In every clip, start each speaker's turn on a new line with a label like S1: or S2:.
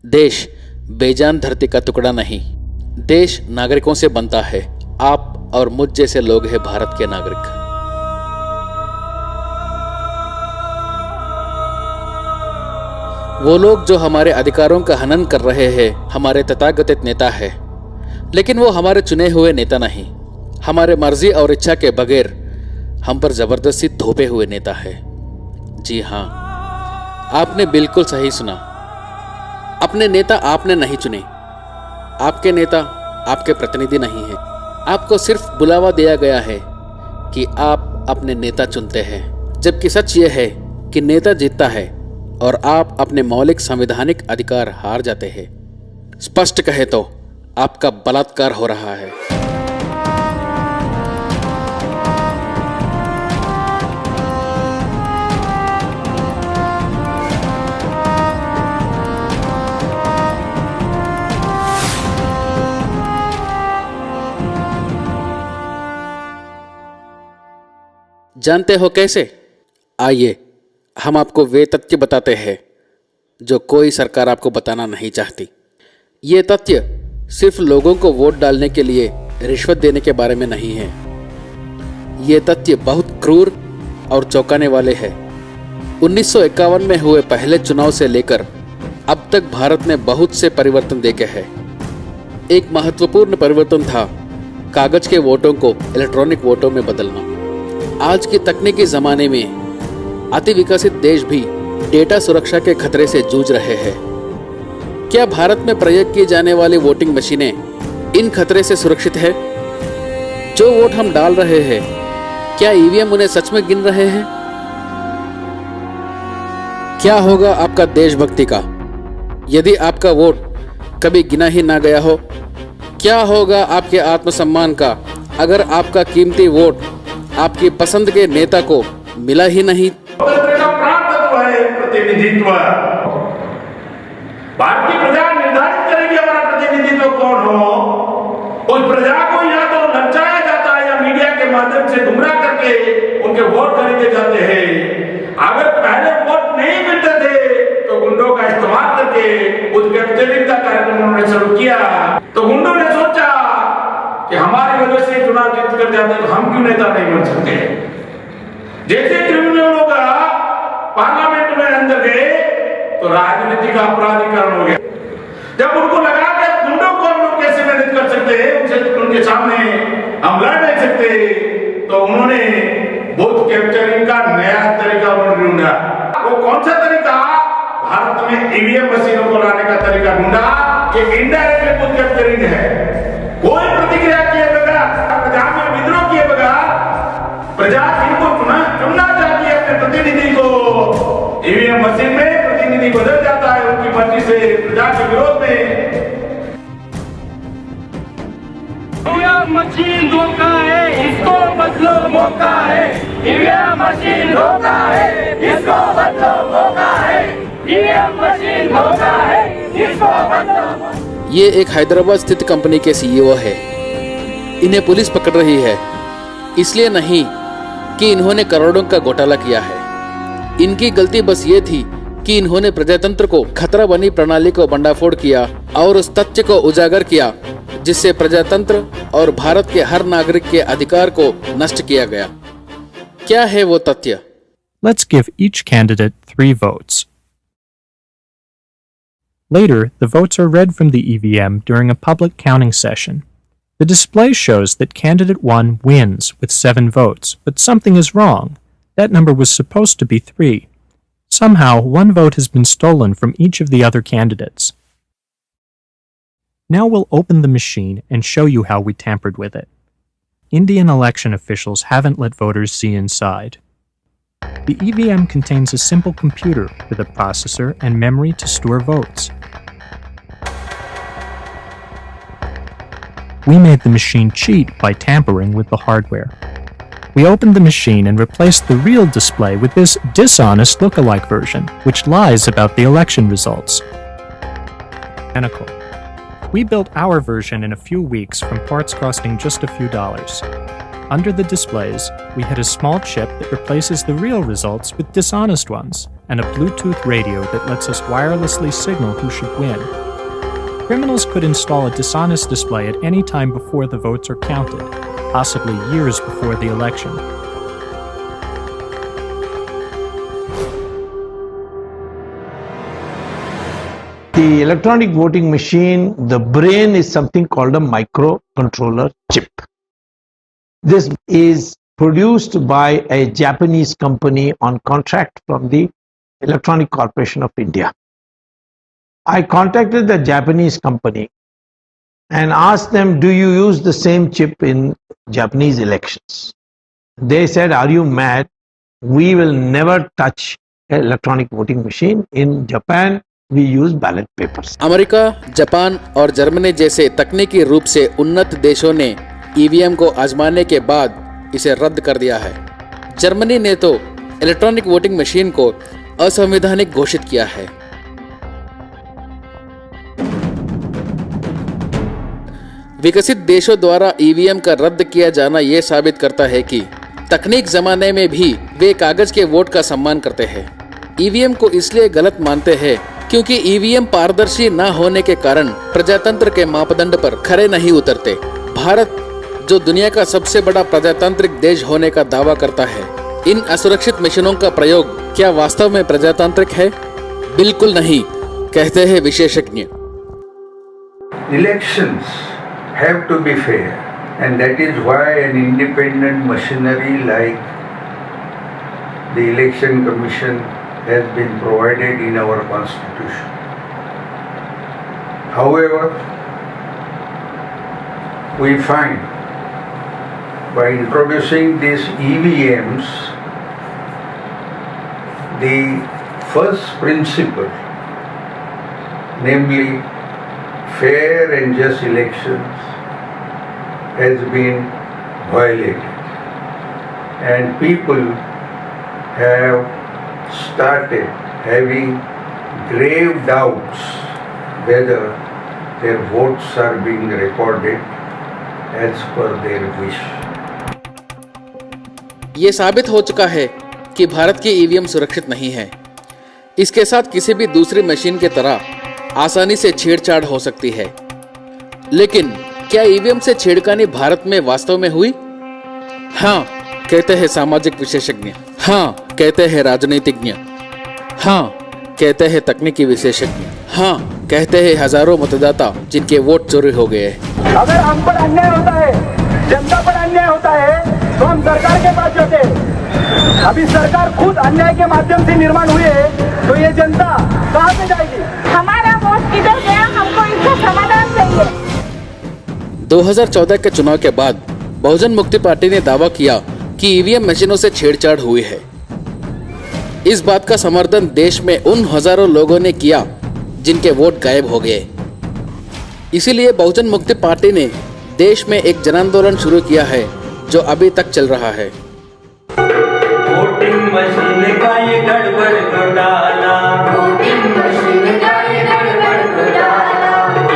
S1: देश बेजान धरती का टुकड़ा नहीं, देश नागरिकों से बनता है। आप और मुझ जैसे लोग हैं भारत के नागरिक। वो लोग जो हमारे अधिकारों का हनन कर रहे हैं हमारे तथाकथित नेता है, लेकिन वो हमारे चुने हुए नेता नहीं। हमारे मर्जी और इच्छा के बगैर हम पर जबरदस्ती थोपे हुए नेता है। जी हाँ, आपने बिल्कुल सही सुना। अपने नेता आपने नहीं चुने। आपके नेता आपके प्रतिनिधि नहीं है। आपको सिर्फ बुलावा दिया गया है कि आप अपने नेता चुनते हैं, जबकि सच ये है कि नेता जीतता है और आप अपने मौलिक संवैधानिक अधिकार हार जाते हैं। स्पष्ट कहे तो आपका बलात्कार हो रहा है। जानते हो कैसे? आइए हम आपको वे तथ्य बताते हैं जो कोई सरकार आपको बताना नहीं चाहती। ये तथ्य सिर्फ लोगों को वोट डालने के लिए रिश्वत देने के बारे में नहीं है। ये तथ्य बहुत क्रूर और चौंकाने वाले हैं। 1951 में हुए पहले चुनाव से लेकर अब तक भारत में बहुत से परिवर्तन देखे हैं। एक महत्वपूर्ण परिवर्तन था कागज के वोटों को इलेक्ट्रॉनिक वोटों में बदलना। आज के तकनीकी जमाने में अति विकसित देश भी डेटा सुरक्षा के खतरे से जूझ रहे हैं। क्या भारत में प्रयोग की जाने वाली वोटिंग मशीनें इन खतरे से सुरक्षित है? जो वोट हम डाल रहे हैं, क्या ईवीएम उन्हें सच में गिन रहे हैं? क्या होगा आपका देशभक्ति का यदि आपका वोट कभी गिना ही ना गया हो? क्या होगा आपके आत्मसम्मान का अगर आपका कीमती वोट आपकी पसंद के नेता को मिला ही नहीं?
S2: प्रतिनिधित्व भारतीय प्रजा निर्धारित करेगी हमारा प्रतिनिधित्व कौन हो। उस प्रजा को या तो नचाया जाता है या मीडिया के माध्यम से गुमराह करके उनके वोट खरीदे जाते हैं। अगर पहले वोट नहीं मिलते थे तो गुंडों का इस्तेमाल करके उस कैप्चरिंग का कार्यक्रम उन्होंने शुरू किया। तो गुंडों ने सोचा कि हमारी वजह से चुनाव जीत कर जाते तो हम क्यों नेता नहीं बन सकते। जैसे क्रिमिनलों का पार्लियामेंट में अंदर गए तो राजनीति का अपराधीकरण हो गया। जब उनको लगा कि गुंडों को हम लोग कैसे मैनेज कर सकते हैं, उनके सामने हम लड़ नहीं सकते, तो उन्होंने बूथ कैप्चरिंग का नया तरीका ढूंढा। वो कौन सा तरीका? भारत में ईवीएम मशीनों को लाने का तरीका ढूंढा कि इनडायरेक्ट बूथ कैप्चरिंग है। कोई प्रतिक्रिया किए बगैर, प्रजा में विद्रोह किए बगैर प्रजा इनको चुनना चाहती है अपने प्रतिनिधि को। ईवीएम मशीन में प्रतिनिधि बदल जाता है उनकी मर्जी से प्रजा के विरोध में।
S3: ईवीएम मशीन धोखा है, इसको बदलो मौका है। ईवीएम मशीन धोखा है, इसको बदलो मौका है। ईवीएम मशीन धोखा है, इसको बदलो।
S1: ये एक हैदराबाद स्थित कंपनी के सीईओ है। इन्हें पुलिस पकड़ रही है इसलिए नहीं कि इन्होंने करोड़ों का घोटाला किया है। इनकी गलती बस ये थी कि इन्होंने प्रजातंत्र को खतरा बनी प्रणाली को भंडाफोड़ किया और उस तथ्य को उजागर किया जिससे प्रजातंत्र और भारत के हर नागरिक के अधिकार को नष्ट किया गया। क्या है वो तथ्य?
S4: Let's give each candidate 3 votes. Later, the votes are read from the EVM during a public counting session. The display shows that candidate 1 wins with 7 votes, but something is wrong. That number was supposed to be 3. Somehow, 1 vote has been stolen from each of the other candidates. Now we'll open the machine and show you how we tampered with it. Indian election officials haven't let voters see inside. The EVM contains a simple computer with a processor and memory to store votes. We made the machine cheat by tampering with the hardware. We opened the machine and replaced the real display with this dishonest look-alike version, which lies about the election results. We built our version in a few weeks from parts costing just a few dollars. Under the displays, we had a small chip that replaces the real results with dishonest ones, and a Bluetooth radio that lets us wirelessly signal who should win. Criminals could install a dishonest display at any time before the votes are counted, possibly years before the election.
S5: The electronic voting machine, the brain is something called a microcontroller chip. This is produced by a Japanese company on contract from the Electronic Corporation of India. I contacted the Japanese company and asked them, do you use the same chip in Japanese elections? They said, are you mad? We will never touch an electronic voting machine. In Japan, we use ballot papers.
S1: America, Japan और Germany जैसे तकनीकी रूप से उन्नत देशों ने EVM को आजमाने के बाद इसे रद्द कर दिया है। जर्मनी ने तो इलेक्ट्रॉनिक वोटिंग मशीन को असंवैधानिक घोषित किया है। विकसित देशों द्वारा ईवीएम का रद्द किया जाना यह साबित करता है कि तकनीक जमाने में भी वे कागज के वोट का सम्मान करते हैं। ईवीएम को इसलिए गलत मानते हैं क्योंकि ईवीएम पारदर्शी न होने के कारण प्रजातंत्र के मापदंड पर खरे नहीं उतरते। भारत, जो दुनिया का सबसे बड़ा प्रजातांत्रिक देश होने का दावा करता है, इन असुरक्षित मशीनों का प्रयोग क्या वास्तव में प्रजातांत्रिक है? बिल्कुल नहीं, कहते हैं विशेषज्ञ।
S6: Elections have to be fair, and that is why an independent machinery like the Election Commission has been provided in our Constitution. However, we find by introducing these EVMs, the first principle, namely fair and just elections, has been violated, and people have started having grave doubts whether their votes are being recorded as per their wish.
S1: ये साबित हो चुका है कि भारत की EVM सुरक्षित नहीं है। इसके साथ किसी भी दूसरी मशीन की तरह आसानी से छेड़छाड़ हो सकती है। लेकिन क्या ईवीएम से छेड़खानी भारत में वास्तव में हुई? हाँ, कहते हैं सामाजिक विशेषज्ञ। हाँ, कहते हैं राजनीतिज्ञ। हाँ, कहते हैं तकनीकी विशेषज्ञ। हाँ, कहते हैं हजारों मतदाता जिनके वोट चोरी हो गए।
S3: अगर हम पर अन्याय होता है, जनता पर अन्याय होता है, तो हम सरकार के पास जाते हैं। अभी सरकार खुद अन्याय के माध्यम से निर्माण हुई है, तो ये जनता कहाँ से जाएगी? हमारा वोट किधर गया? हमको इसका समाधान चाहिए।
S1: 2014 के चुनाव के बाद बहुजन मुक्ति पार्टी ने दावा किया कि ईवीएम मशीनों से छेड़छाड़ हुई है। इस बात का समर्थन देश में उन हजारों लोगों ने किया जिनके वोट गायब हो गए। इसीलिए बहुजन मुक्ति पार्टी ने देश में एक जन आंदोलन शुरू किया है जो अभी तक चल रहा है।
S3: वोटिंग मशीन का ये गड़बड़ घोटाला, वोटिंग मशीन का ये गड़बड़ घोटाला,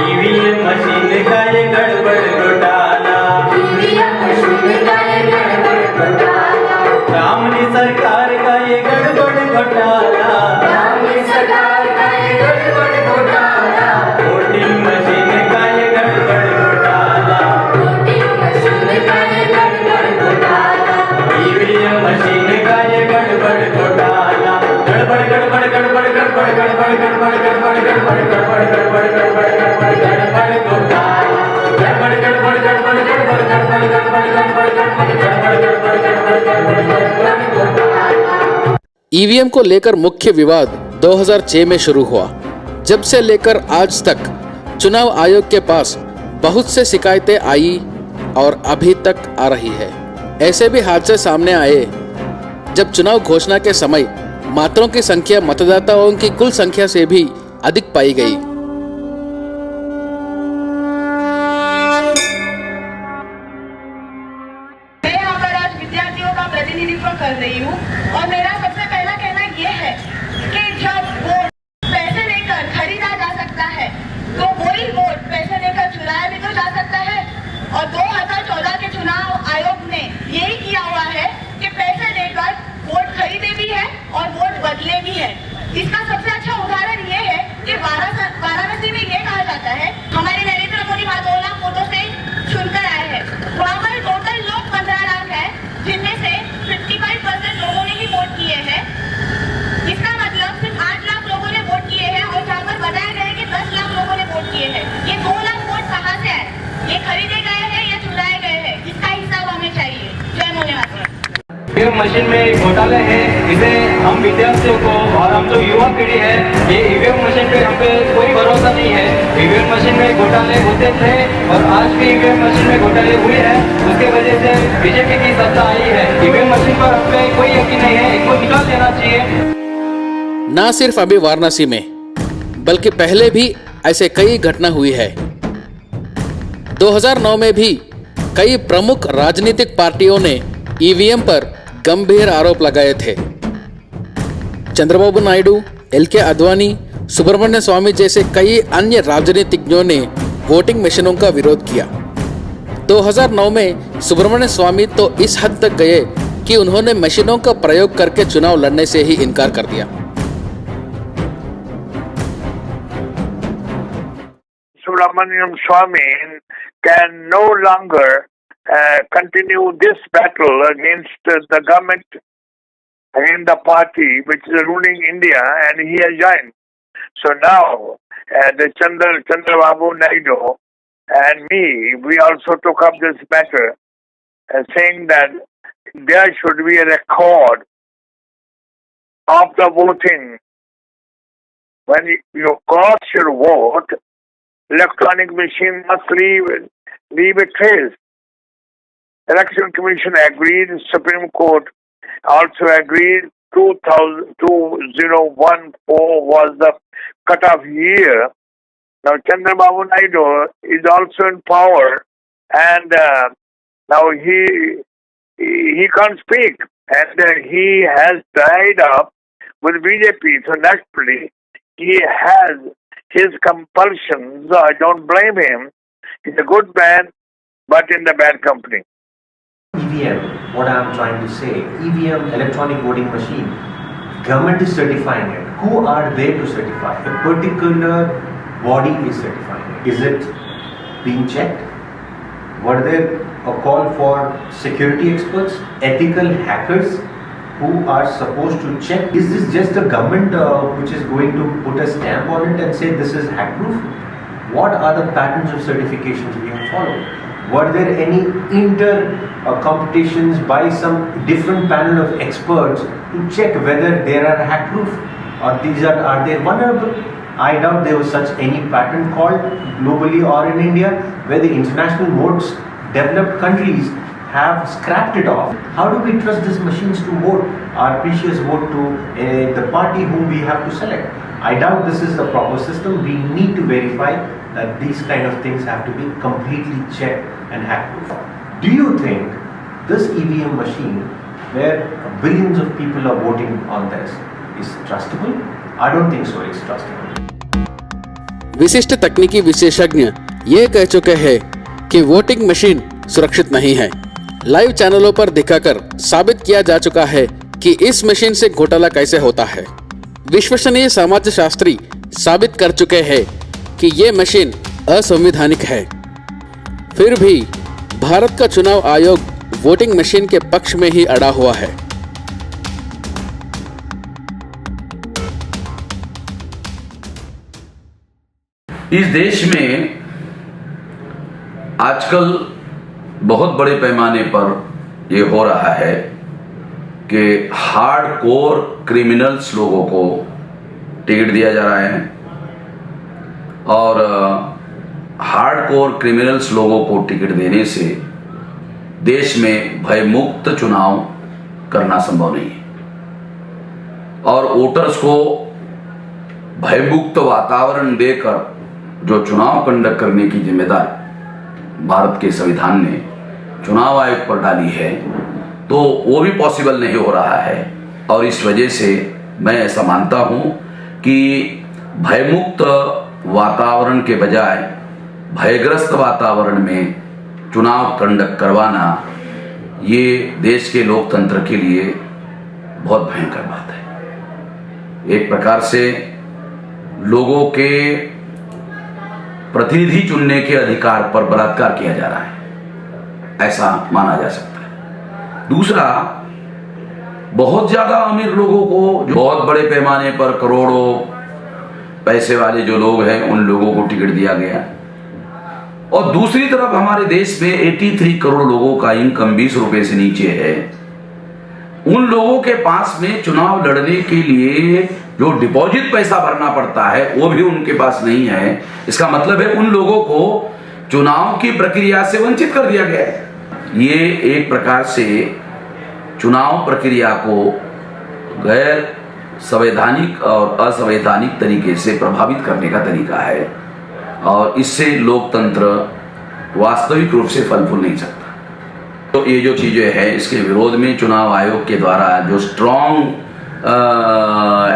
S3: ईवीएम मशीन का ये गड़बड़ घोटाला, ईवीएम मशीन का ये गड़बड़ घोटाला, रामनी सरकार का ये गड़बड़ घोटाला, रामनी सरकार का ये गड़बड़ घोटाला, वोटिंग मशीन का ये गड़बड़ घोटाला, वोटिंग मशीन का ये गड़बड़ घोटाला, ईवीएम मशीन का ये गड़बड़ घोटाला, गड़बड़ गड़बड़ गड़बड़ गड़बड़ गड़बड़ गड़बड़ गड़बड़ गड़बड़ गड़बड़ गड़बड़ गड़बड़ गड़बड़ गड़बड़ घोटाला, गड़बड़ गड़बड़ गड़बड़ गड़बड़ गड़बड़ गड़बड़ गड़बड़ गड़बड़ गड़बड़ गड़बड़ गड़बड़ गड़बड़ घोटाला।
S1: ईवीएम को लेकर मुख्य विवाद 2006 में शुरू हुआ। जब से लेकर आज तक चुनाव आयोग के पास बहुत से शिकायतें आई और अभी तक आ रही है। ऐसे भी हादसे सामने आए जब चुनाव घोषणा के समय मतों की संख्या मतदाताओं की कुल संख्या से भी अधिक पाई गई।
S7: मैं यहाँ पर आज विद्यार्थियों का प्रतिनिधित्व कर रही हूँ और मेरा सबसे पहला कहना यह है कि जब वोट पैसे लेकर खरीदा जा सकता है तो वही वोट पैसे लेकर चुराया भी तो जा सकता है। और 2014 के चुनाव आयोग ने
S3: ईवीएम मशीन में घोटाले हैं, इसे हम विद्यार्थियों को और हम जो युवा पीढ़ी है, ये ईवीएम मशीन पे हम पे कोई भरोसा नहीं है। ईवीएम मशीन में घोटाले होते थे और आज भी ईवीएम मशीन में घोटाले हुए हैं, उसके वजह से बीजेपी की सत्ता आई है। ईवीएम मशीन पर हम पे कोई यकीन नहीं है, इनको निकाल देना चाहिए।
S1: ना सिर्फ अभी वाराणसी में बल्कि पहले भी ऐसे कई घटना हुई है। 2009 में भी कई प्रमुख राजनीतिक पार्टियों ने ईवीएम पर गंभीर आरोप लगाए थे। चंद्रबाबू नायडू, एल.के. आडवाणी, सुब्रमण्य स्वामी जैसे कई अन्य राजनीतिज्ञों ने वोटिंग मशीनों का विरोध किया। 2009 में सुब्रमण्य स्वामी तो इस हद तक गए कि उन्होंने मशीनों का प्रयोग करके चुनाव लड़ने से ही इनकार कर दिया।
S8: Subramaniam Swamy can no longer continue this battle against the government, against the party which is ruling India, and he has joined. So now, the Chandrababu Naidu and me, we also took up this matter, saying that there should be a record of the voting. When you cast your vote, electronic machine must leave a trace. Election Commission agreed, Supreme Court also agreed 2014 was the cut-off year. Now Chandrababu Naidu is also in power and now he can't speak and he has tied up with BJP. So naturally he has his compulsions. I don't blame him. He's a good man, but in the bad company.
S9: EVM, what I am trying to say, EVM, electronic voting machine, government is certifying it. Who are they to certify? A particular body is certifying it. Is it being checked? Were there a call for security experts, ethical hackers who are supposed to check? Is this just a government which is going to put a stamp on it and say this is hack proof? What are the patterns of certifications we have followed? Were there any competitions by some different panel of experts to check whether they are hack proof or are they vulnerable? I doubt there was such any pattern called globally or in India where the international most developed countries have scrapped it off. How do we trust these machines to vote our precious vote to the party whom we have to select? I doubt this is the proper system. We need to verify that these kind of things have to be completely checked and hack-proof. Do you think this EVM machine, where billions of people are voting on this, is trustable? I don't think so. It's trustable.
S1: विशिष्ट तकनीकी विशेषज्ञ ये कह चुके हैं कि voting machine सुरक्षित नहीं है। लाइव चैनलों पर दिखाकर साबित किया जा चुका है कि इस मशीन से घोटाला कैसे होता है। विश्वसनीय समाजशास्त्री साबित कर चुके हैं कि ये मशीन असंवैधानिक है। फिर भी भारत का चुनाव आयोग वोटिंग मशीन के पक्ष में ही अड़ा हुआ है।
S10: इस देश में आजकल बहुत बड़े पैमाने पर ये हो रहा है कि हार्डकोर क्रिमिनल्स लोगों को टिकट दिया जा रहा है और हार्डकोर क्रिमिनल्स लोगों को टिकट देने से देश में भयमुक्त चुनाव करना संभव नहीं है और वोटर्स को भयमुक्त वातावरण देकर जो चुनाव कंडक्ट करने की जिम्मेदारी भारत के संविधान ने चुनाव आयोग पर डाली है तो वो भी पॉसिबल नहीं हो रहा है। और इस वजह से मैं ऐसा मानता हूं कि भयमुक्त वातावरण के बजाय भयग्रस्त वातावरण में चुनाव कंडक्ट करवाना ये देश के लोकतंत्र के लिए बहुत भयंकर बात है। एक प्रकार से लोगों के प्रतिनिधि चुनने के अधिकार पर बलात्कार किया जा रहा है, ऐसा माना जा सकता है। दूसरा, बहुत ज्यादा अमीर लोगों को, जो बहुत बड़े पैमाने पर करोड़ों पैसे वाले जो लोग हैं, उन लोगों को टिकट दिया गया और दूसरी तरफ हमारे देश में 83 करोड़ लोगों का इनकम 20 रुपए से नीचे है। उन लोगों के पास में चुनाव लड़ने के लिए जो डिपॉजिट पैसा भरना पड़ता है वो भी उनके पास नहीं है। इसका मतलब है उन लोगों को चुनाव की प्रक्रिया से वंचित कर दिया गया है। ये एक प्रकार से चुनाव प्रक्रिया को गैर संवैधानिक और असंवैधानिक तरीके से प्रभावित करने का तरीका है और इससे लोकतंत्र वास्तविक रूप से फल फूल नहीं सकता। तो ये जो चीजें हैं इसके विरोध में चुनाव आयोग के द्वारा जो स्ट्रॉन्ग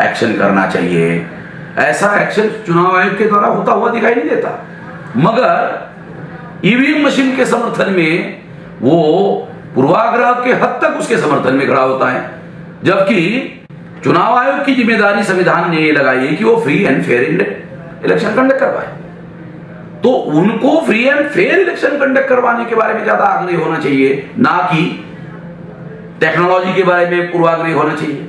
S10: एक्शन करना चाहिए, ऐसा एक्शन चुनाव आयोग के द्वारा होता हुआ दिखाई नहीं देता। मगर ईवीएम मशीन के समर्थन में वो पूर्वाग्रह के हद तक उसके समर्थन में खड़ा होता है, जबकि चुनाव आयोग की जिम्मेदारी संविधान ने ये लगाई है कि वो free and fair election conduct करवाए। तो उनको free and fair election conduct करवाने के बारे में ज्यादा आग्रही होना चाहिए, ना कि टेक्नोलॉजी के बारे में पूर्वाग्रही होना चाहिए।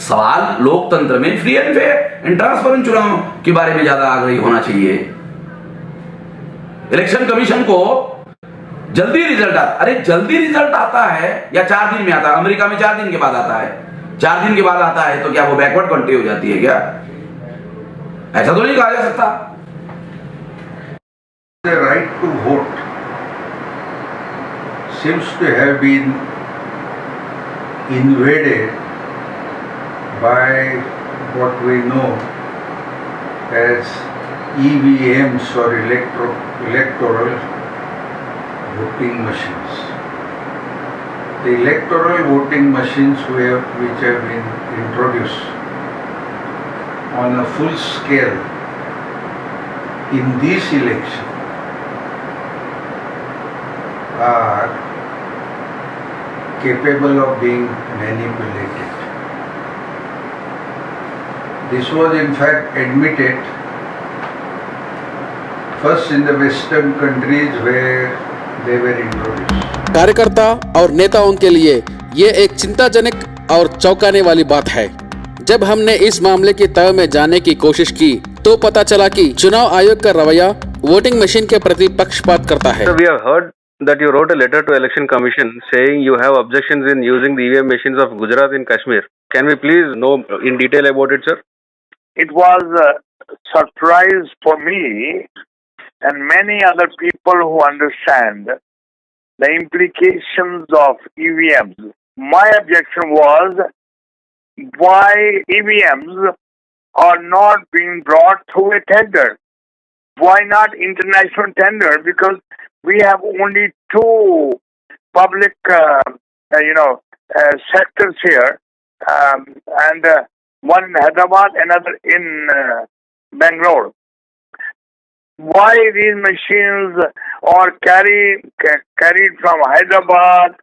S10: सवाल लोकतंत्र में free and fair and transparent चुनाव के बारे में ज्यादा आग्रही होना चाहिए। इलेक्शन कमीशन को जल्दी रिजल्ट अरे जल्दी रिजल्ट आता है या 4 दिन में आता है? अमेरिका में 4 दिन के बाद आता है। 4 दिन के बाद आता है तो क्या वो बैकवर्ड कंट्री हो जाती है क्या? ऐसा तो नहीं कहा जा सकता।
S6: The right to vote seems to have been invaded by what we know as EVMs or electoral voting machines. The electoral voting machines which have been introduced on a full scale in this election are capable of being manipulated. This was in fact admitted first in the Western countries where they were introduced.
S1: कार्यकर्ता और नेताओं के लिए ये एक चिंताजनक और चौंकाने वाली बात है। जब हमने इस मामले की तह में जाने की कोशिश की तो पता चला कि चुनाव आयोग का रवैया वोटिंग मशीन के प्रति पक्षपात करता है।
S11: We have heard that you wrote a letter to Election Commission saying you have objections in using the EVM machines of Gujarat in Kashmir. Can we please know in detail about it, sir?
S8: It was a surprise for me and many other people who understand the implications of EVMs. My objection was why EVMs are not being brought through a tender. Why not international tender? Because we have only 2 public, sectors here, and one in Hyderabad, another in Bangalore. Why these machines are carried from Hyderabad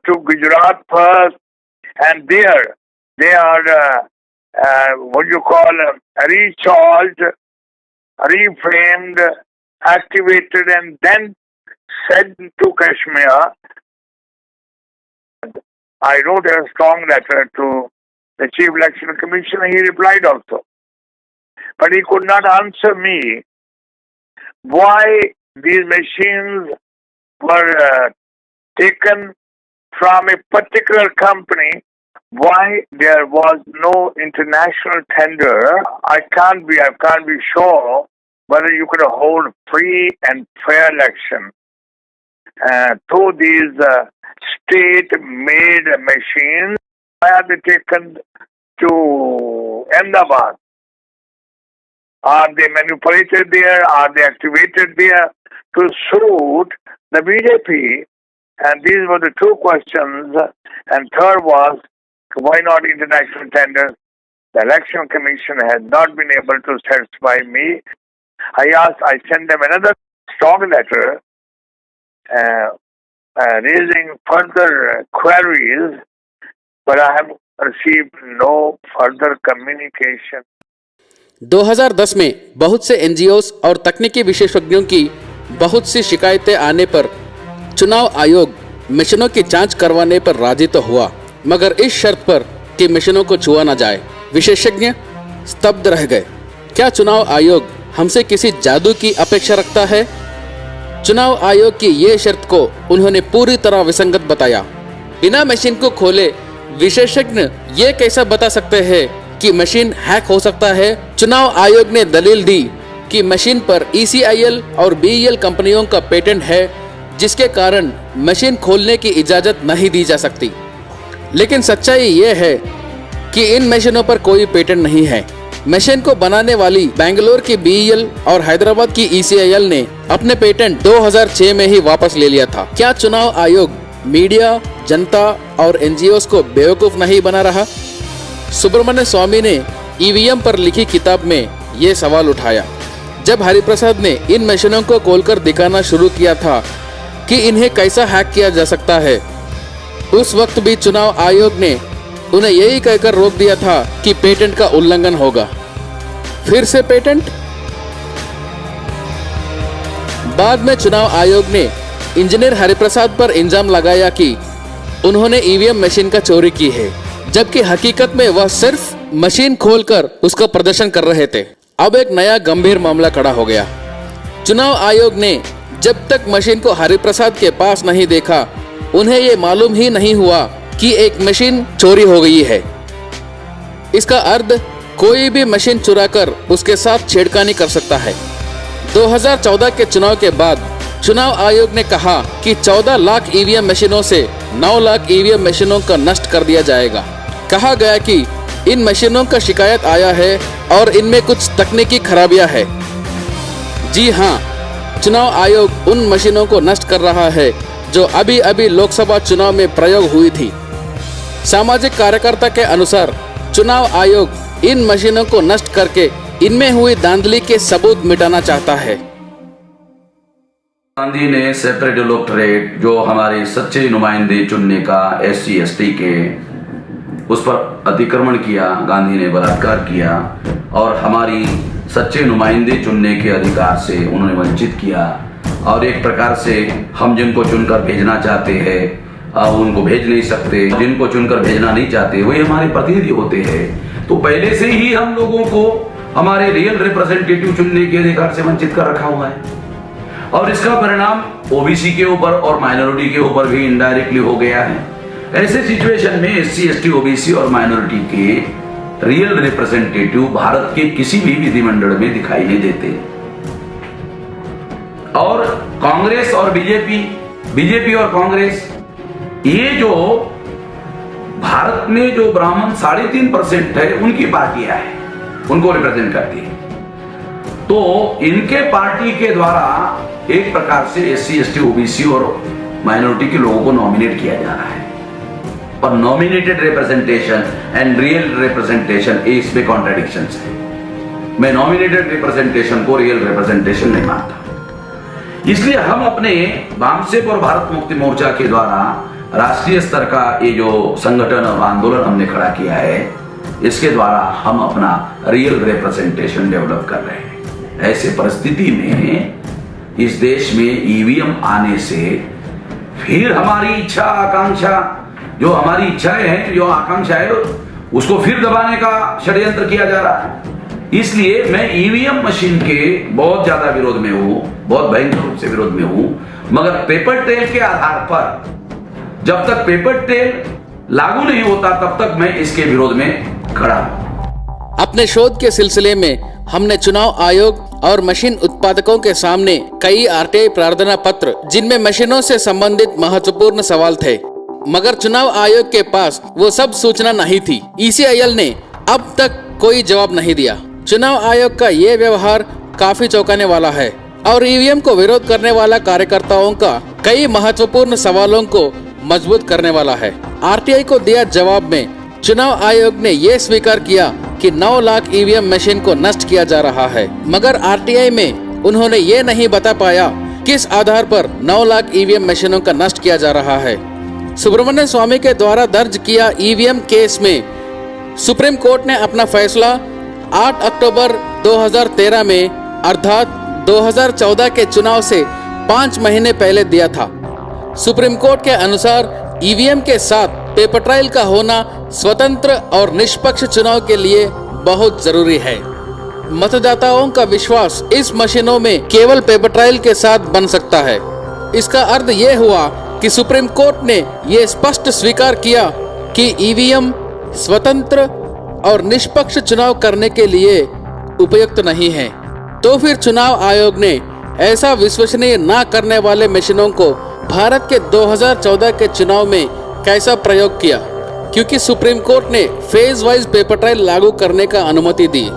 S8: to Gujarat first, and there they are recharged, reframed, activated, and then sent to Kashmir. I wrote a strong letter to the Chief Election Commissioner. He replied also, but he could not answer me why these machines were taken from a particular company. Why there was no international tender? I can't be sure whether you could hold free and fair election through these state-made machines. Why are they taken to Ahmedabad? Are they manipulated there? Are they activated there to suit the BJP? And these were the 2 questions. And third was, why not international tender? The Election Commission has not been able to satisfy me. I sent them another strong letter raising further queries, but I have received no further communication.
S1: 2010 में बहुत से NGOs और तकनीकी विशेषज्ञों की बहुत सी शिकायतें आने पर चुनाव आयोग मशीनों की जांच करवाने पर राजी तो हुआ, मगर इस शर्त पर कि मशीनों को छुआ न जाए। विशेषज्ञ स्तब्ध रह गए। क्या चुनाव आयोग हमसे किसी जादू की अपेक्षा रखता है? चुनाव आयोग की ये शर्त को उन्होंने पूरी तरह विसंगत बताया। बिना मशीन को खोले विशेषज्ञ ये कैसा बता सकते हैं कि मशीन हैक हो सकता है? चुनाव आयोग ने दलील दी कि मशीन पर ECIL और BEL कंपनियों का पेटेंट है, जिसके कारण मशीन खोलने की इजाजत नहीं दी जा सकती। लेकिन सच्चाई ये है कि इन मशीनों पर कोई पेटेंट नहीं है। मशीन को बनाने वाली बेंगलोर की BEL और हैदराबाद की ECIL ने अपने पेटेंट 2006 में ही वापस ले लिया था। क्या चुनाव आयोग मीडिया, जनता और NGOs को बेवकूफ नहीं बना रहा? सुब्रमण्य स्वामी ने EVM पर लिखी किताब में ये सवाल उठाया। जब हरिप्रसाद ने इन मशीनों को खोलकर दिखाना शुरू किया था कि इन्हें कैसा हैक किया जा सकता है, उस वक्त भी चुनाव आयोग ने उन्हें यही कहकर रोक दिया था कि पेटेंट का उल्लंघन होगा। फिर से पेटेंट। बाद में चुनाव आयोग ने इंजीनियर हरिप्रसाद पर इल्जाम लगाया कि उन्होंने EVM मशीन का चोरी की है, जबकि हकीकत में वह सिर्फ मशीन खोलकर उसका प्रदर्शन कर रहे थे। अब एक नया गंभीर मामला खड़ा हो गया। चुनाव आयोग ने जब तक मशीन को हरिप्रसाद के पास नहीं देखा, उन्हें ये मालूम ही नहीं हुआ कि एक मशीन चोरी हो गई है। इसका अर्थ कोई भी मशीन चुराकर उसके साथ छेड़खानी कर सकता है। 2014 के चुनाव के बाद चुनाव आयोग ने कहा कि 14 लाख EVM मशीनों से 9 लाख EVM मशीनों का नष्ट कर दिया जाएगा। कहा गया कि इन मशीनों का शिकायत आया है और इनमें कुछ तकनीकी खराबियां है। जी हाँ, चुनाव आयोग उन मशीनों को नष्ट कर रहा है जो अभी अभी लोकसभा चुनाव में प्रयोग हुई थी। सामाजिक कार्यकर्ता के अनुसार चुनाव आयोग इन मशीनों को नष्ट करके इनमें हुई धांधली के सबूत मिटाना चाहता है।
S10: गांधी ने सेपरेट इलेक्टोरेट, जो हमारे सच्चे नुमाइंदे चुनने का SC ST के, उस पर अतिक्रमण किया, गांधी ने बलात्कार किया और हमारी सच्चे नुमाइंदे चुनने के अधिकार से उन्होंने वंचित किया। और एक प्रकार से हम जिनको चुनकर भेजना चाहते हैं उनको भेज नहीं सकते, जिनको चुनकर भेजना नहीं चाहते वही हमारे प्रतिनिधि होते हैं। तो पहले से ही हम लोगों को हमारे रियल रिप्रेजेंटेटिव चुनने के अधिकार से वंचित कर रखा हुआ है और इसका परिणाम OBC के ऊपर और माइनॉरिटी के ऊपर भी इनडायरेक्टली हो गया है। ऐसे सिचुएशन में SC ST OBC और माइनॉरिटी के रियल रिप्रेजेंटेटिव भारत के किसी भी विधिमंडल में दिखाई नहीं देते। और कांग्रेस और बीजेपी और कांग्रेस, ये जो भारत में जो ब्राह्मण 3.5% है उनकी पार्टियां हैं, उनको रिप्रेजेंट करती है। तो इनके पार्टी के द्वारा एक प्रकार से SC ST OBC और माइनॉरिटी के लोगों को नॉमिनेट किया जा रहा है। और nominated representation and real representation इसमें कॉन्ट्रडिक्शंस है। मैं नॉमिनेटेड रिप्रेजेंटेशन को रियल रिप्रेजेंटेशन नहीं मानता। इसलिए हम अपने वामसेप और भारत मुक्ति मोर्चा के द्वारा राष्ट्रीय स्तर का ये जो संगठन और आंदोलन हमने खड़ा किया है, इसके द्वारा हम अपना रियल रिप्रेजेंटेशन डेवलप कर रहे हैं। ऐसे परिस्थिति में इस देश में EVM आने से फिर हमारी इच्छा आकांक्षा, जो हमारी इच्छाएं हैं, जो आकांक्षा है, उसको फिर दबाने का षड्यंत्र किया जा रहा है। इसलिए मैं EVM मशीन के बहुत ज्यादा विरोध में हूं, बहुत भयंकर रूप से विरोध में हूं। मगर पेपर ट्रेल के आधार पर, जब तक पेपर ट्रेल लागू नहीं होता तब तक मैं इसके विरोध में खड़ा हूं।
S1: अपने शोध के सिलसिले में हमने चुनाव आयोग और मशीन उत्पादकों के सामने कई RTI प्रार्थना पत्र, जिनमें मशीनों से संबंधित महत्वपूर्ण सवाल थे, मगर चुनाव आयोग के पास वो सब सूचना नहीं थी। ECIL ने अब तक कोई जवाब नहीं दिया। चुनाव आयोग का ये व्यवहार काफी चौंकाने वाला है और EVM को विरोध करने वाला कार्यकर्ताओं का कई महत्वपूर्ण सवालों को मजबूत करने वाला है। RTI को दिया जवाब में चुनाव आयोग ने यह स्वीकार किया कि 9 लाख EVM मशीन को नष्ट किया जा रहा है, मगर RTI में उन्होंने ये नहीं बता पाया किस आधार पर 9 लाख EVM मशीनों का नष्ट किया जा रहा है। सुब्रमण्य स्वामी के द्वारा दर्ज किया EVM केस में सुप्रीम कोर्ट ने अपना फैसला 8 अक्टूबर 2013 में, अर्थात 2014 के चुनाव से 5 महीने पहले दिया था। सुप्रीम कोर्ट के अनुसार EVM के साथ पेपर ट्रायल का होना स्वतंत्र और निष्पक्ष चुनाव के लिए बहुत जरूरी है। मतदाताओं का विश्वास इस मशीनों में केवल पेपर ट्रायल के साथ बन सकता है। इसका अर्थ ये हुआ कि सुप्रीम कोर्ट ने ये स्पष्ट स्वीकार किया कि ईवीएम स्वतंत्र और निष्पक्ष चुनाव करने के लिए उपयुक्त नहीं है, तो फिर चुनाव आयोग ने ऐसा विश्वसनीय ना करने वाले मशीनों को भारत के 2014 के चुनाव में कैसा प्रयोग किया, क्योंकि सुप्रीम कोर्ट ने फेज वाइज पेपर ट्रायल लागू करने का अनुमति दी।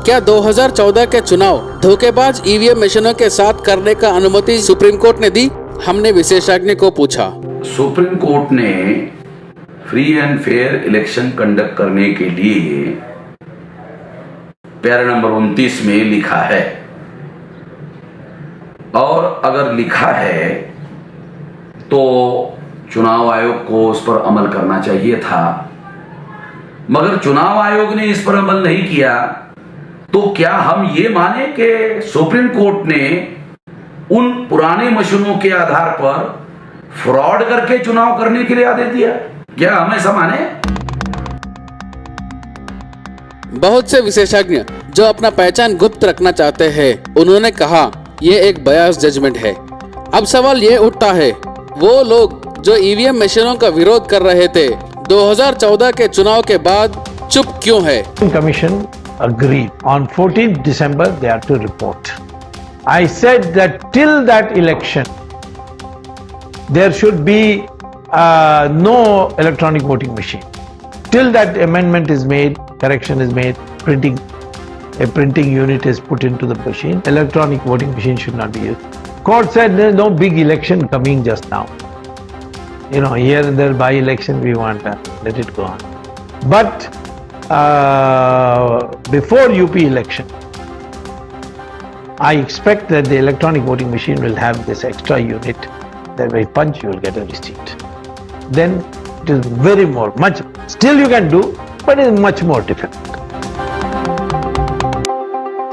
S1: क्या 2014 के चुनाव धोखेबाज ईवीएम मशीनों के साथ करने का अनुमति सुप्रीम कोर्ट ने दी? हमने विशेषज्ञ को पूछा।
S10: सुप्रीम कोर्ट ने free and fair election conduct करने के लिए पैरा नंबर 29 में लिखा है, और अगर लिखा है तो चुनाव आयोग को उस पर अमल करना चाहिए था, मगर चुनाव आयोग ने इस पर अमल नहीं किया। तो क्या हम ये माने कि सुप्रीम कोर्ट ने उन पुराने मशीनों के आधार पर फ्रॉड करके चुनाव करने के लिए आदेश दिया? क्या हम ऐसा माने?
S1: बहुत से विशेषज्ञ जो अपना पहचान गुप्त रखना चाहते हैं, उन्होंने कहा ये एक बयास जजमेंट है। अब सवाल ये उठता है, वो लोग जो ईवीएम मशीनों का विरोध कर रहे थे 2014 के चुनाव के बाद चुप क्यों है?
S5: Commission agreed on 14th December they have to report. I said that till that election there should be no electronic voting machine. Till that amendment is made, correction is made, a printing unit is put into the machine, electronic voting machine should not be used. Court said there is no big election coming just now. You know, here and there by election we want to let it go on. But before UP election, I expect that the electronic voting machine will have this extra unit that when you punch you will get a receipt. Then it is very much, still you can do, but it is much more difficult.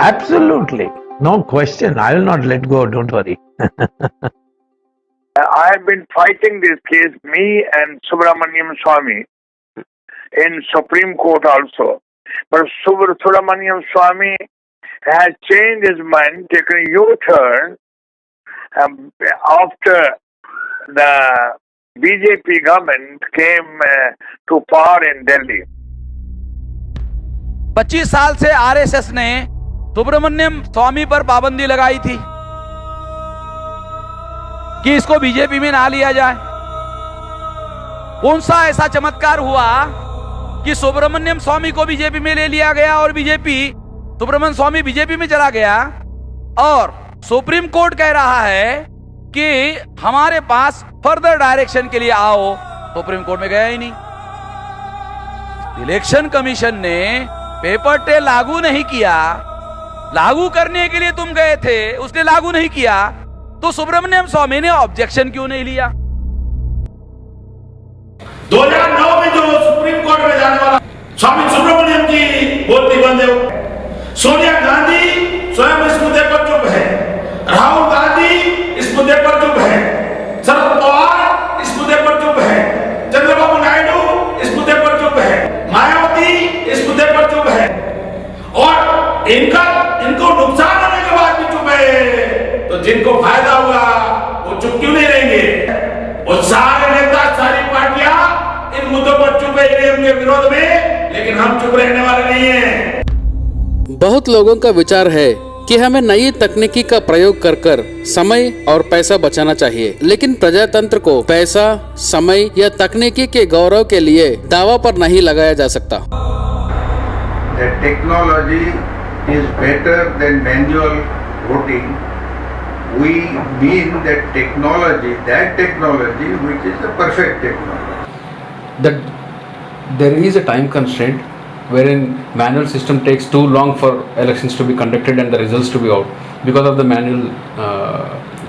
S5: Absolutely, no question, I will not let go, don't worry.
S8: I have been fighting this case, me and Subramaniam Swamy, in Supreme Court also. But Subramaniam Swamy has changed his mind, taken a U-turn after the BJP government came to power in Delhi.
S12: 25 साल से RSS ने सुब्रमण्यम स्वामी पर पाबंदी लगाई थी कि इसको BJP में ना लिया जाए। कौन सा ऐसा चमत्कार हुआ कि सुब्रमण्यम स्वामी को बीजेपी में ले लिया गया और सुब्रमण्यम स्वामी बीजेपी में चला गया, और सुप्रीम कोर्ट कह रहा है कि हमारे पास फर्दर डायरेक्शन के लिए आओ। सुप्रीम कोर्ट में गया ही नहीं। इलेक्शन कमीशन ने पेपर ट्रेल लागू नहीं किया, लागू करने के लिए तुम गए थे, उसने लागू नहीं किया, तो सुब्रमण्यम स्वामी ने ऑब्जेक्शन क्यों नहीं लिया?
S2: 2009 में जो सुप्रीम कोर्ट में जाने वाला स्वामी सुब्रमण्यम की बोलती बंद है। सोनिया गांधी स्वयं इस मुद्दे पर चुप है, राहुल गांधी इस मुद्दे पर चुप है, शरद पवार इस मुद्दे पर चुप है, चंद्रबाबू नायडू इस मुद्दे पर चुप है, मायावती इस मुद्दे पर चुप है, और इनको नुकसान होने के बाद भी चुप है, तो जिनको फायदा हुआ वो चुप क्यों नहीं रहेंगे? वो सारे नेता, सारी पार्टियां इन मुद्दों पर चुप है उनके विरोध में, लेकिन हम चुप रहने वाले नहीं हैं।
S1: बहुत लोगों का विचार है कि हमें नई तकनीकी का प्रयोग कर समय और पैसा बचाना चाहिए, लेकिन प्रजातंत्र को पैसा, समय या तकनीकी के गौरव के लिए दावा पर नहीं लगाया जा सकता।
S6: The technology is better than manual voting. We mean that technology which is the perfect technology.
S13: That there is a time constraint wherein manual system takes too long for elections to be conducted and the results to be out because of the manual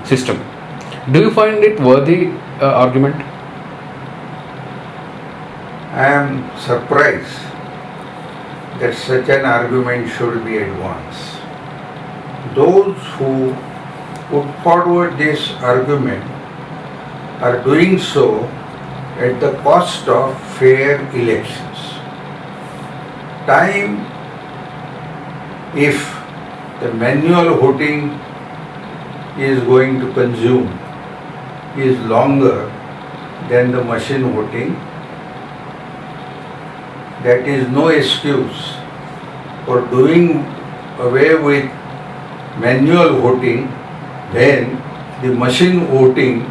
S13: system. Do you find it worthy argument?
S6: I am surprised that such an argument should be advanced. Those who put forward this argument are doing so at the cost of fair elections. Time, if the manual voting is going to consume, is longer than the machine voting. That is no excuse for doing away with manual voting when the machine voting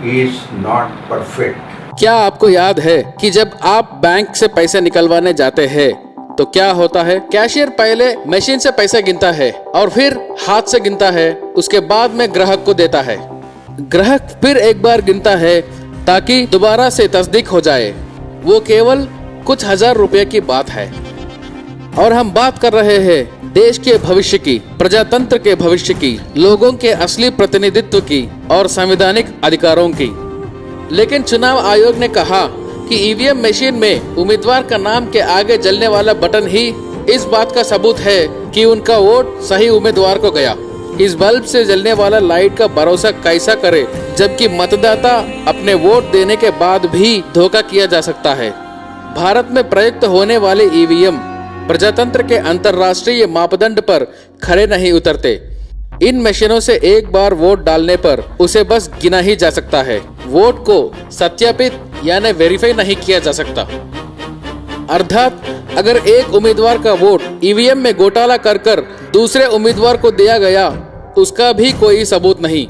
S6: is not perfect.
S1: क्या आपको याद है कि जब आप bank से पैसे निकलवाने जाते हैं तो क्या होता है? कैशियर पहले मशीन से पैसा गिनता है और फिर हाथ से गिनता है, उसके बाद में ग्राहक को देता है। ग्राहक फिर एक बार गिनता है ताकि दोबारा से तस्दीक हो जाए। वो केवल कुछ हजार रुपए की बात है। और हम बात कर रहे हैं देश के भविष्य की, प्रजातंत्र के भविष्य की, लोगों के असली प्रतिनिधित्व की और संवैधानिक अधिकारों की। लेकिन चुनाव आयोग ने कहा कि ईवीएम मशीन में उम्मीदवार का नाम के आगे जलने वाला बटन ही इस बात का सबूत है कि उनका वोट सही उम्मीदवार को गया। इस बल्ब से जलने वाला लाइट का भरोसा कैसा करे जबकि मतदाता अपने वोट देने के बाद भी धोखा किया जा सकता है। भारत में प्रयुक्त होने वाले ईवीएम प्रजातंत्र के अंतर्राष्ट्रीय मापदंड पर खरे नहीं उतरते। इन मशीनों से एक बार वोट डालने पर उसे बस गिना ही जा सकता है। वोट को सत्यापित यानी वेरीफाई नहीं किया जा सकता। अर्थात अगर एक उम्मीदवार का वोट ईवीएम में घोटाला कर दूसरे उम्मीदवार को दिया गया, उसका भी कोई सबूत नहीं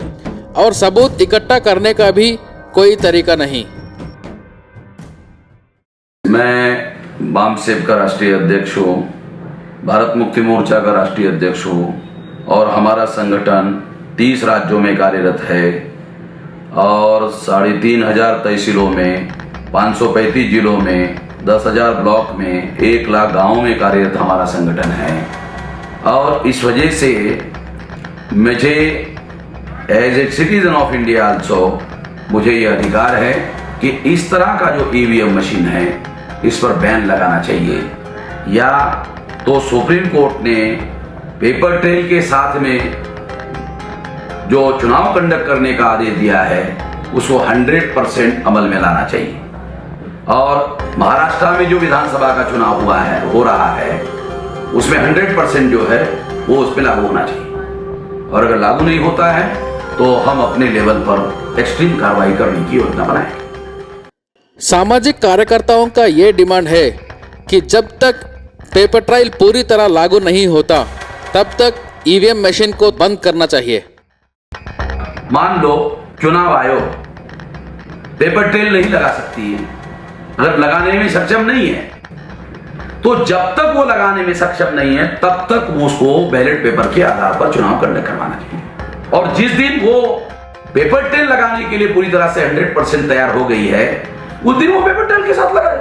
S1: और सबूत इकट्ठा करने का भी कोई तरीका नहीं।
S10: मैं बामसेब का राष्ट्रीय अध्यक्ष हूँ, भारत मुक्ति मोर्चा का राष्ट्रीय अध्यक्ष हूँ और हमारा संगठन 30 राज्यों में कार्यरत है और 3500 तहसीलों में, 535 जिलों में, 10,000 ब्लॉक में, 1 लाख गाँवों में कार्यरत हमारा संगठन है। और इस वजह से मुझे as a citizen of India also मुझे ये अधिकार है कि इस तरह का जो ईवीएम मशीन है इस पर बैन लगाना चाहिए, या तो सुप्रीम कोर्ट ने पेपर ट्रेल के साथ में जो चुनाव कंडक्ट करने का आदेश दिया है उसको 100% अमल में लाना चाहिए। और महाराष्ट्र में जो विधानसभा का चुनाव हो रहा है उसमें 100% जो है वो उस पर लागू होना चाहिए। और अगर लागू नहीं होता है तो हम अपने लेवल पर एक्सट्रीम कार्रवाई करने की योजना बनाएंगे।
S1: सामाजिक कार्यकर्ताओं का ये डिमांड है कि जब तक पेपर ट्रायल पूरी तरह लागू नहीं होता तब तक ईवीएम मशीन को बंद करना चाहिए।
S10: मान लो चुनाव आयोग पेपर ट्रेल नहीं लगा सकती है, अगर लगाने में सक्षम नहीं है तो जब तक वो लगाने में सक्षम नहीं है तब तक उसको बैलेट पेपर के आधार पर चुनाव कंडक्ट करवाना चाहिए। और जिस दिन वो पेपर ट्रेल लगाने के लिए पूरी तरह से 100% तैयार हो गई है उस दिन वो पेपर ट्रेल के साथ लगाए।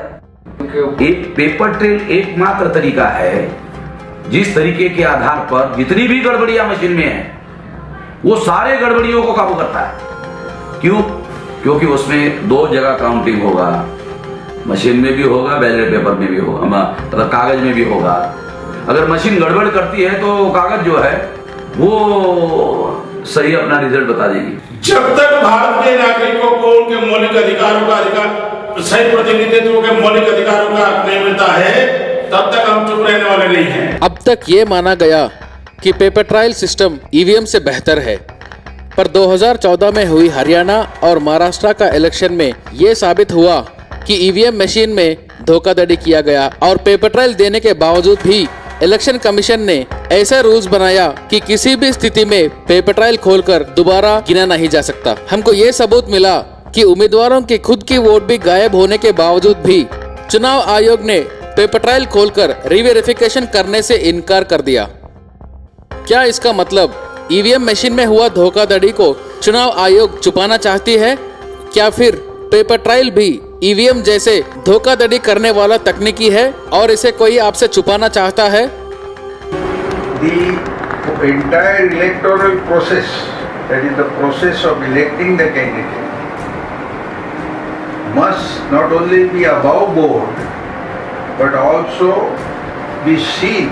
S10: एक पेपर ट्रेल एकमात्र तरीका है जिस तरीके के आधार पर जितनी भी गड़बड़ियां मशीन में है वो सारे गड़बड़ियों को काबू करता है। क्यों? क्योंकि उसमें 2 जगह काउंटिंग होगा, मशीन में भी होगा, बैलेट पेपर में भी होगा, मतलब कागज में भी होगा। अगर मशीन गड़बड़ करती है तो कागज जो है वो सही अपना रिजल्ट बता देगी।
S2: जब तक भारत के नागरिकों को उनके मौलिक अधिकारों का अधिकार, सही प्रतिनिधित्व के मौलिक अधिकारों का हक नहीं मिलता है तब तक हम चुप रहने वाले नहीं हैं।
S1: अब तक ये माना गया कि पेपर ट्रायल सिस्टम ईवीएम से बेहतर है, पर 2014 में हुई हरियाणा और महाराष्ट्र का इलेक्शन में ये साबित हुआ कि ईवीएम मशीन में धोखाधड़ी किया गया और पेपर ट्रायल देने के बावजूद भी इलेक्शन कमीशन ने ऐसा रूल्स बनाया कि किसी भी स्थिति में पेपर ट्रायल खोलकर दोबारा गिना नहीं जा सकता। हमको ये सबूत मिला कि उम्मीदवारों की खुद की वोट भी गायब होने के बावजूद भी चुनाव आयोग ने पेपर ट्रायल खोलकर रीवेरिफिकेशन करने से इनकार कर दिया। क्या इसका मतलब ईवीएम मशीन में हुआ धोखाधड़ी को चुनाव आयोग छुपाना चाहती है? क्या फिर पेपर ट्रायल भी ईवीएम जैसे धोखाधड़ी करने वाला तकनीकी है और इसे कोई आपसे छुपाना चाहता है?
S6: The entire electoral process, that is the process of electing the candidate, must not only be above board but also be seen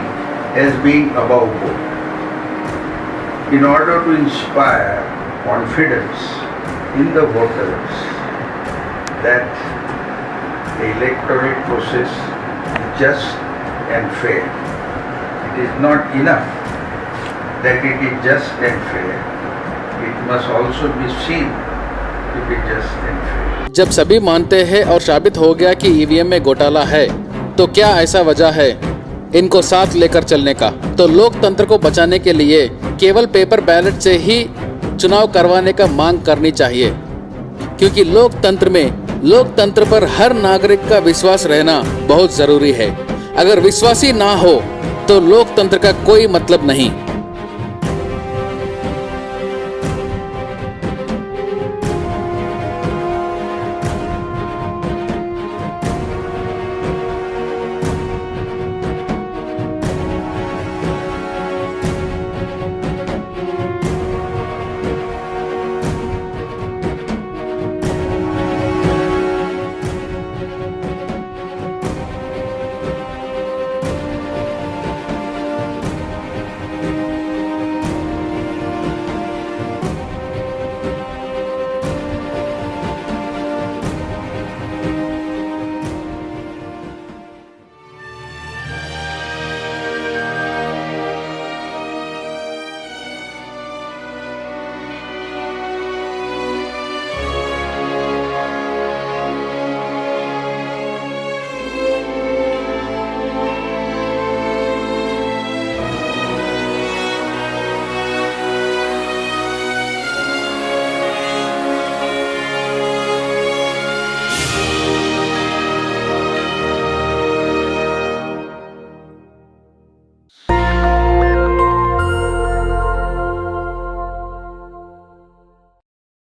S6: as being above board in order to inspire confidence in the voters that the electoral process is just and fair. It is not enough that it is just and fair. It must also be seen keep it just and fair.
S1: जब सभी मानते हैं और साबित हो गया कि EVM में घोटाला है, तो क्या ऐसा वजह है इनको साथ लेकर चलने का? तो लोकतंत्र को बचाने के लिए केवल पेपर बैलेट से ही चुनाव करवाने का मांग करनी चाहिए, क्योंकि लोकतंत्र पर हर नागरिक का विश्वास रहना बहुत जरूरी है। अगर विश्वासी ना हो तो लोकतंत्र का कोई मतलब नहीं।